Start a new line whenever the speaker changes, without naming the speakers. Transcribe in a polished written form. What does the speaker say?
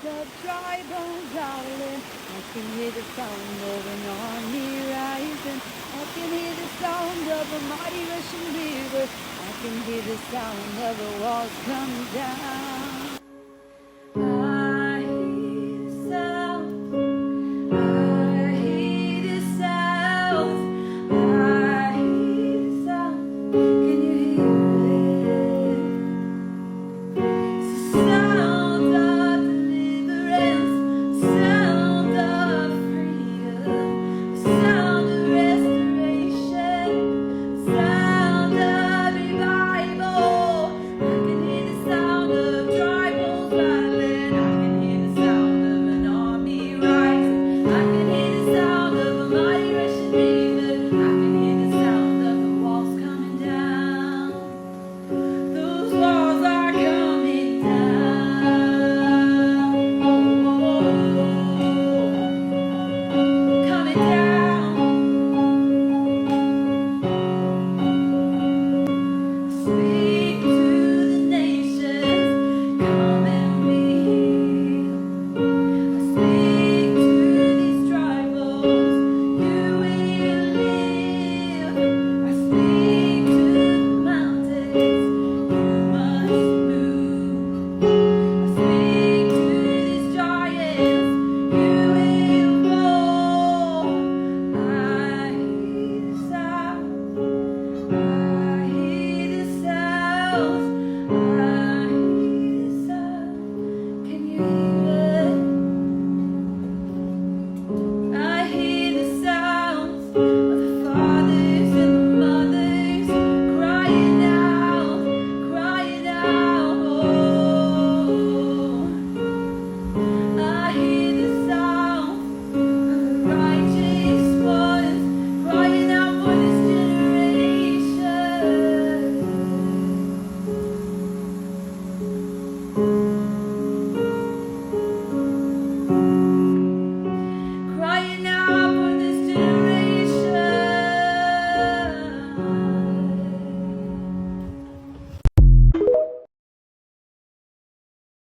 The dry bones howling. I can hear the sound of an army rising. I can hear the sound of a mighty rushing river. I can hear the sound of the walls come down.